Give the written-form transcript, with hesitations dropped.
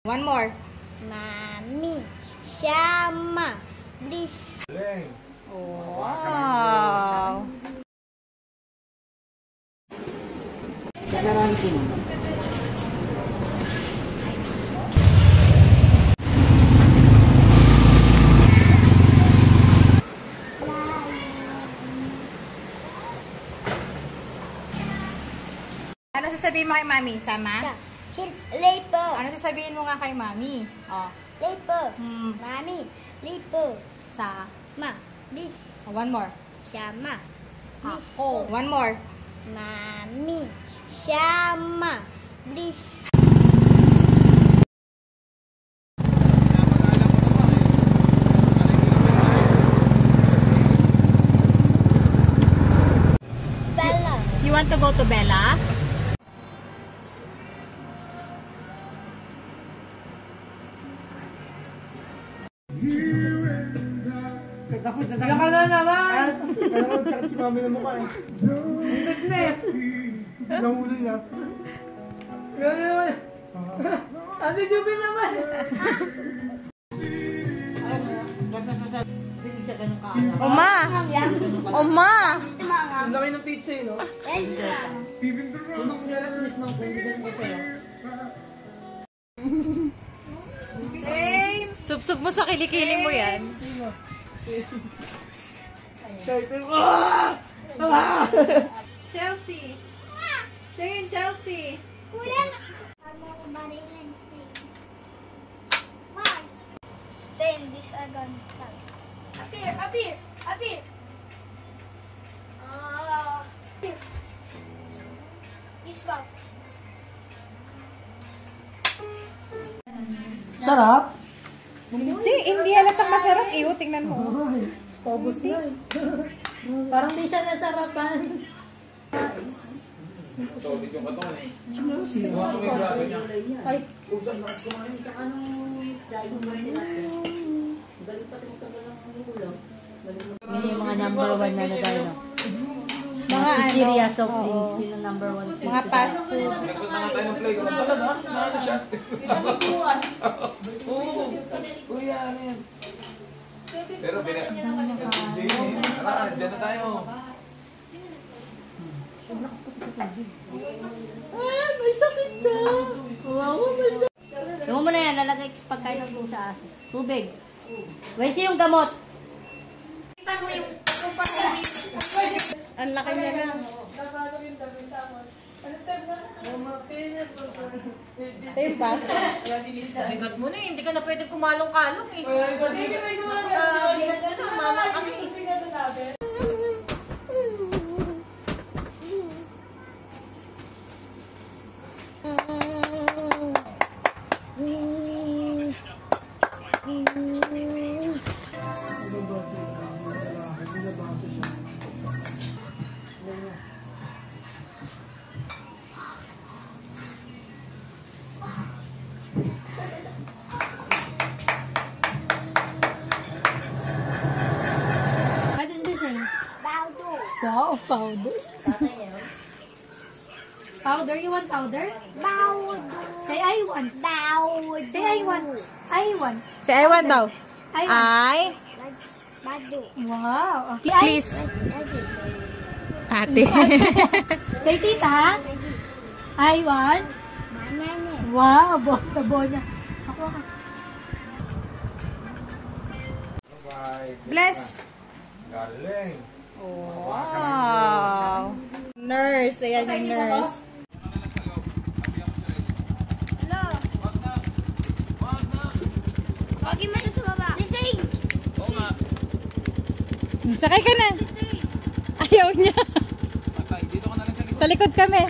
One more. Mami, Shama, please. Wow. Ano sasabihin mo kay Mami? Sama? Lepo. Ano sasabihin mo nga kay Mami? Oh. Lepo. Mami, lepo. Sa. Please. Oh, one more. Shama. Oh, one more. Mami, Shama, please. Bella. You want to go to Bella? Taga ka na naman! Kailangan kakit si Mami ng mukha eh. Nagnet! Nahuli niya. Gano'n naman! Ate Jubin naman! Oma! Oma! Ang laki ng pizza eh, no? Sup-sup mo sa kilikili mo yan. Chelsea. Say Chelsea. Saying this again. Appear. This one. Sarap? Hindi halatang masarap. Iyo, tingnan mo. Paubos na eh. Parang di siya nasarapan. Solid yung katawan eh. Huwag mo yung braso niya. Ay, Yun yung mga number one na nagano. Mga Pizzeria ano? soft drinks, yun ang number one. Mga fast food. Nagpunta nga tayo ng play. Talaga? Ano siya? Oo. Kuya, ano yan? Pero tara, dyan na tayo. May sakit ka! Wow, may sakit! Gawin mo na yan, lalagay pagkain ng pusa. Tubig. Wait, yung gamot. Ang laki niya na. Ito yung baso. Bigat mo na eh. Hindi ka na pwede kumalong-kalong eh. Hindi ka na kumalong-kalong. Bigat mo na. Mama kami. What is this thing? Baudu. Wow, powder. Powder? You want powder? Baudu. Say I want. Baudu. Say I want. I want. Si Iwan daw. I want. Ay. Badu. Wow. Please. Ate. Say tita. I want. Manane. Wow, bo niya. Ako ka. Bless. Galing. Wow. Nurse. Ayan yung nurse. Hello. Wag mo na sa baba. Sising. Sakay ka na. Ayaw niya. Dito ka na lang sa likod. Sa likod kami.